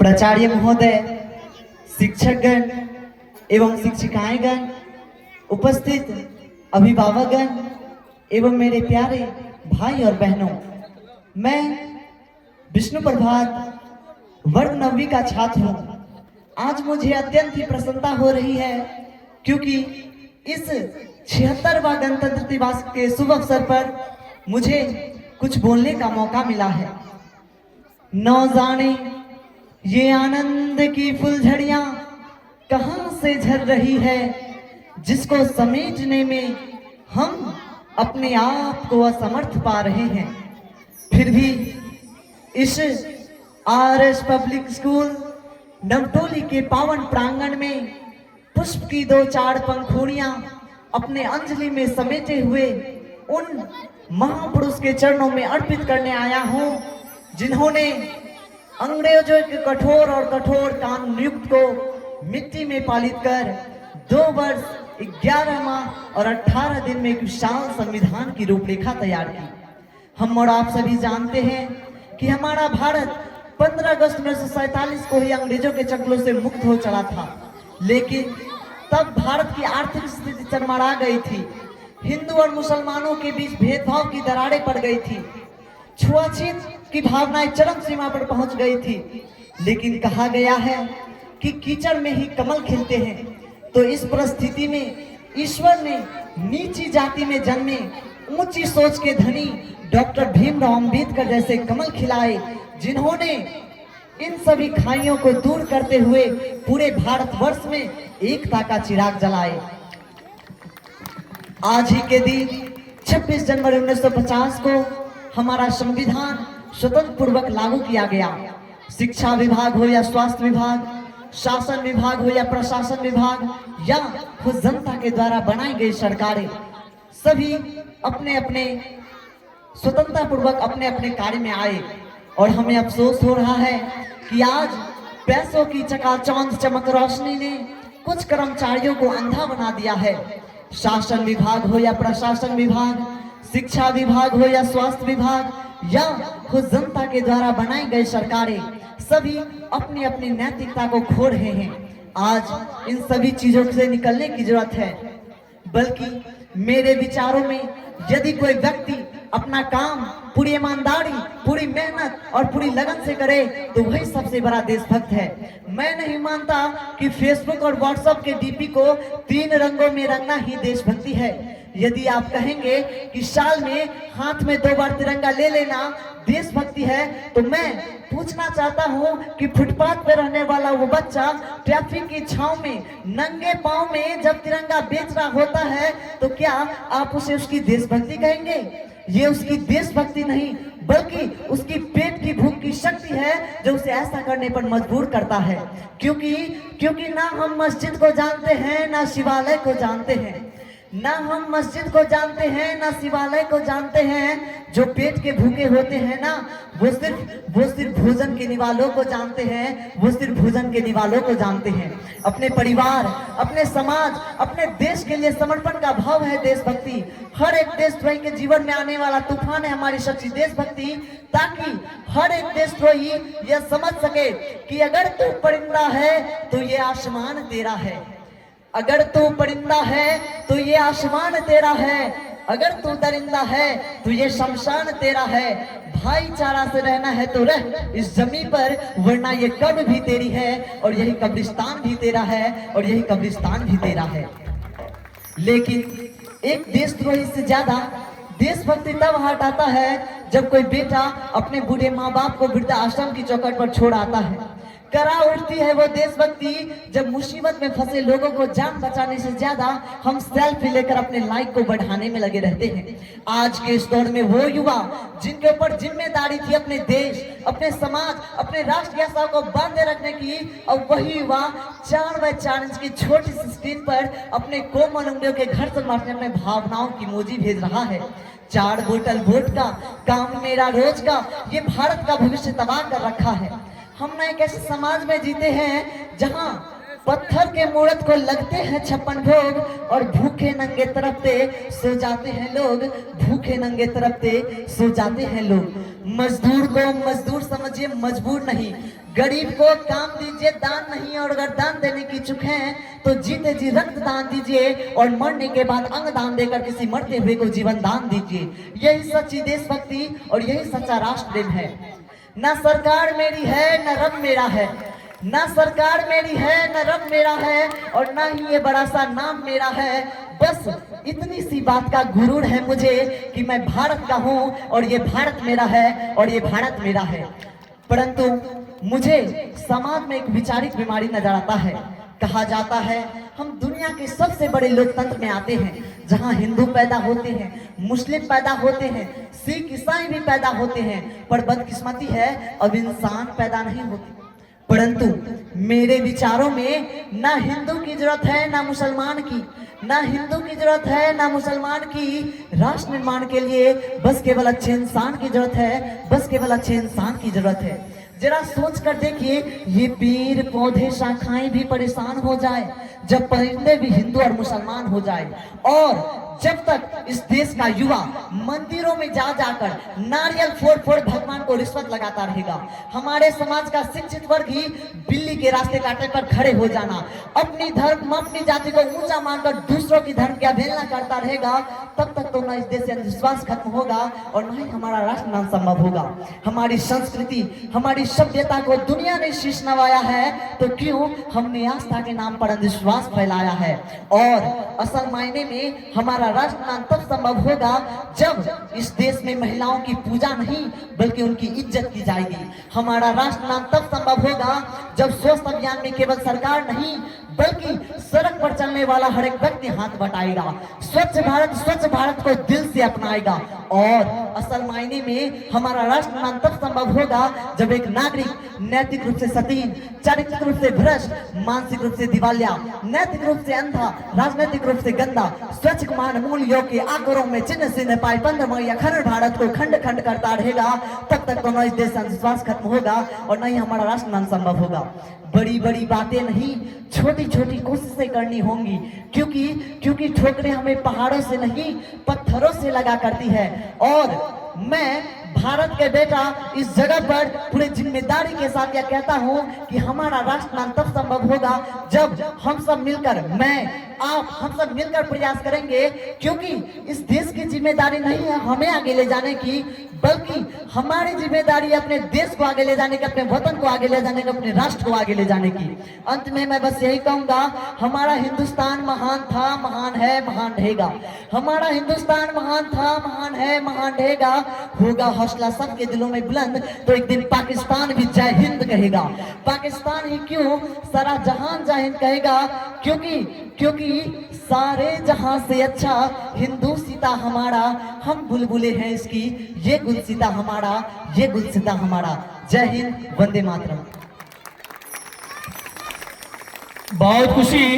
प्राचार्य महोदय, शिक्षकगण एवं शिक्षिकाएंगण, उपस्थित अभिभावकगण एवं मेरे प्यारे भाई और बहनों, मैं विष्णु प्रभात वर्ग 9वीं का छात्र हूँ। आज मुझे अत्यंत ही प्रसन्नता हो रही है क्योंकि इस 76वां गणतंत्र दिवस के शुभ अवसर पर मुझे कुछ बोलने का मौका मिला है। न जाने ये आनंद की फुलझड़ियां कहां से झर रही है, जिसको समेटने में हम अपने आप को असमर्थ पा रहे हैं। फिर भी इस आरएस पब्लिक स्कूल नवटोली के पावन प्रांगण में पुष्प की 2-4 पंखुड़ियां अपने अंजलि में समेटे हुए उन महापुरुष के चरणों में अर्पित करने आया हूं, जिन्होंने अंग्रेजों के कठोर और कठोर कानून युक्त को मिट्टी में पालित कर 2 वर्ष 11 माह और 18 दिन में एक विशाल संविधान की रूपरेखा तैयार की। हम और आप सभी जानते हैं कि हमारा भारत 15 अगस्त 1947 को ही अंग्रेजों के चंगुल से मुक्त हो चला था, लेकिन तब भारत की आर्थिक स्थिति चरमरा गई थी। हिंदू और मुसलमानों के बीच भेदभाव की दरारें पड़ गई थी, छुआछूत की भावनाएं चरम सीमा पर पहुंच गई थी। लेकिन कहा गया है कि कीचड़ में ही कमल खिलते हैं, तो इस परिस्थिति में ईश्वर ने नीची जाति में जन्मे ऊंची सोच के धनी डॉक्टर भीमराव अंबेडकर जैसे कमल खिलाए, जिन्होंने इन सभी खाइयों को दूर करते हुए पूरे भारतवर्ष में एकता का चिराग जलाए। आज ही के दिन 26 जनवरी 1950 को हमारा संविधान स्वतंत्र पूर्वक लागू किया गया। शिक्षा विभाग हो या स्वास्थ्य विभाग, शासन विभाग हो या प्रशासन विभाग या खुद जनता के द्वारा बनाई गई सरकारें, सभी अपने अपने स्वतंत्रता पूर्वक अपने अपने कार्य में आए। और हमें अफसोस हो रहा है कि आज पैसों की चकाचौंध चमक रोशनी ने कुछ कर्मचारियों को अंधा बना दिया है। शासन विभाग हो या प्रशासन विभाग, शिक्षा विभाग हो या स्वास्थ्य विभाग या खुद जनता के द्वारा बनाई गई सरकारें, सभी अपनी अपनी नैतिकता को खो रहे हैं। आज इन सभी चीजों से निकलने की जरूरत है, बल्कि मेरे विचारों में यदि कोई व्यक्ति अपना काम पूरी ईमानदारी, पूरी मेहनत और पूरी लगन से करे तो वही सबसे बड़ा देशभक्त है। मैं नहीं मानता कि फेसबुक और व्हाट्सएप के डीपी को 3 रंगों में रंगना ही देशभक्ति है। यदि आप कहेंगे कि साल में हाथ में 2 बार तिरंगा ले लेना देशभक्ति है, तो मैं पूछना चाहता हूं कि फुटपाथ पे रहने वाला वो बच्चा ट्रैफिक की छांव में नंगे पांव में जब तिरंगा बेच रहा होता है, तो क्या आप उसे उसकी देशभक्ति कहेंगे? ये उसकी देशभक्ति नहीं, बल्कि उसकी पेट की भूख की शक्ति है जो उसे ऐसा करने पर मजबूर करता है। क्योंकि ना हम मस्जिद को जानते हैं, ना शिवालय को जानते हैं, ना हम मस्जिद को जानते हैं, ना शिवालय को जानते हैं। जो पेट के भूखे होते हैं ना, वो सिर्फ भोजन के निवालों को जानते हैं, वो सिर्फ भोजन के निवालों को जानते हैं। अपने परिवार, अपने समाज, अपने देश के लिए समर्पण का भाव है देशभक्ति। हर एक देशद्रोही के जीवन में आने वाला तूफान है हमारी सच्ची देशभक्ति, ताकि हर एक देशद्रोही यह समझ सके कि अगर तू परिंदा है तो ये आसमान तेरा है, अगर तू परिंदा है तो ये आसमान तेरा है, अगर तू दरिंदा है तो ये शमशान तेरा है। भाईचारा से रहना है तो रह इस जमीन पर, वरना ये कब्र भी तेरी है और यही कब्रिस्तान भी तेरा है और यही कब्रिस्तान भी तेरा है। लेकिन एक देशद्रोही से ज्यादा देशभक्ति तब हटाता है जब कोई बेटा अपने बूढ़े माँ बाप को वृद्धाश्रम की चौखट पर छोड़ आता है। करा उठती है वो देशभक्ति जब मुसीबत में फंसे लोगों को जान बचाने से ज्यादा हम सेल्फी लेकर अपने लाइक को बढ़ाने में लगे रहते हैं। आज के इस दौर में वो युवा जिनके ऊपर जिम्मेदारी थी अपने देश, अपने समाज, अपने राष्ट्र की आशाओं को बांधे रखने की, और वही युवा 4x4 इंच की छोटी सी स्क्रीन पर अपने कोमल उंगलियों के घर से मारने अपने भावनाओं की इमोजी भेज रहा है। 4 बोतल वोट का, काम मेरा रोज का, ये भारत का भविष्य तबाह कर रखा है। हम ना एक ऐसे समाज में जीते हैं जहां पत्थर के मूरत को लगते हैं 56 भोग और भूखे नंगे तरफते सो जाते हैं लोग, भूखे नंगे तरफते सो जाते हैं लोग। मजदूर को मजदूर समझिए, मजबूर नहीं। गरीब को काम दीजिए, दान नहीं। और अगर दान देने की चुक है तो जीते जी रक्त दान दीजिए और मरने के बाद अंग दान देकर किसी मरते हुए को जीवन दान दीजिए। यही सच्ची देशभक्ति और यही सच्चा राष्ट्र प्रेम है। ना सरकार मेरी है न रब मेरा है, ना सरकार मेरी है न रब मेरा है और ना ही ये बड़ा सा नाम मेरा है। बस इतनी सी बात का गुरूर है मुझे कि मैं भारत का हूँ और ये भारत मेरा है और ये भारत मेरा है। परंतु मुझे समाज में एक विचारिक बीमारी नजर आता है। कहा जाता है हम दुनिया के सबसे बड़े लोकतंत्र में आते हैं, जहां हिंदू पैदा होते हैं, मुस्लिम पैदा होते हैं, सिख ईसाई भी पैदा होते हैं, पर बदकिस्मती है अब इंसान पैदा नहीं होते। परंतु मेरे विचारों में ना हिंदू की जरूरत है ना मुसलमान की, ना हिंदू की जरूरत है ना मुसलमान की। राष्ट्र निर्माण के लिए बस केवल अच्छे इंसान की जरूरत है, बस केवल अच्छे इंसान की जरूरत है। जरा सोच कर देखिए, ये पेड़ पौधे शाखाएं भी परेशान हो जाए जब परिंदे भी हिंदू और मुसलमान हो जाए, और जब तक इस देश का युवा मंदिरों में जा जाकर नारियल फोड़ फोड़ भगवान को रिश्वत लगाता रहेगा, हमारे समाज का शिक्षित वर्ग ही बिल्ली के रास्ते कांटे पर खड़े हो जाना, अपनी धर्म अपनी जाति को ऊंचा मानकर दूसरों की धर्म की अवहेलना करता रहेगा, तब तक तो न इस देश से अंधविश्वास खत्म होगा और न ही हमारा राष्ट्र निर्माण संभव होगा। हमारी संस्कृति हमारी सभ्यता को दुनिया ने शीश नवाया है तो क्यों हमने आस्था के नाम पर अंधविश्वास फैलाया है। और असल मायने में हमारा राष्ट्र निर्माण तब संभव होगा जब इस देश में महिलाओं की पूजा नहीं बल्कि उनकी इज्जत की जाएगी। हमारा राष्ट्र निर्माण तब संभव होगा जब स्वच्छ अभियान में केवल सरकार नहीं बल्कि सड़क पर चलने वाला हर एक व्यक्ति हाथ बटाएगा, स्वच्छ भारत को दिल से अपनाएगा। और असल मायने में हमारा राष्ट्र निर्माण तब संभव होगा जब एक नागरिक नैतिक रूप से सतीन, चारित्रिक रूप से भ्रष्ट, मानसिक रूप से दिवालिया, नैतिक रूप से अंधा, राजनीतिक रूप से गंदा, स्वच्छ मान मूल्यों के आकरों में चिन्ह चिन्ह पाए बंधमय अखंड भारत को खंड खंड करता रहेगा, तब तक तो न इस देश से अंधविश्वास खत्म होगा और न ही हमारा राष्ट्र निर्माण संभव होगा। बड़ी बड़ी बातें नहीं, छोटी छोटी कोशिशें करनी होंगी, क्योंकि ठोकरें हमें पहाड़ों से नहीं पत्थरों से लगा करती है। और मैं भारत के बेटा इस जगह पर पूरे जिम्मेदारी के साथ यह कहता हूं कि हमारा राष्ट्र निर्माण तब संभव होगा जब हम सब मिलकर, हम सब मिलकर प्रयास करेंगे, क्योंकि इस देश की जिम्मेदारी नहीं है हमें आगे ले जाने की, बल्कि हमारी जिम्मेदारी अपने देश को आगे ले जाने की, अपने वतन को आगे ले जाने की, अपने राष्ट्र को आगे ले जाने की। अंत में मैं बस यही कहूंगा, हमारा हिंदुस्तान महान था, महान है, महान रहेगा। हमारा हिंदुस्तान महान था, महान है, महान रहेगा। होगा हौसला सबके दिलों में बुलंद तो एक दिन पाकिस्तान भी जय हिंद कहेगा। पाकिस्तान ही क्यों, सारा जहान जय हिंद कहेगा, क्योंकि सारे जहां से अच्छा हिंदू सीता हमारा, हम बुलबुले हैं इसकी, ये गुलसिता हमारा, ये गुलसिता हमारा। जय हिंद, वंदे मातरम। बहुत खुशी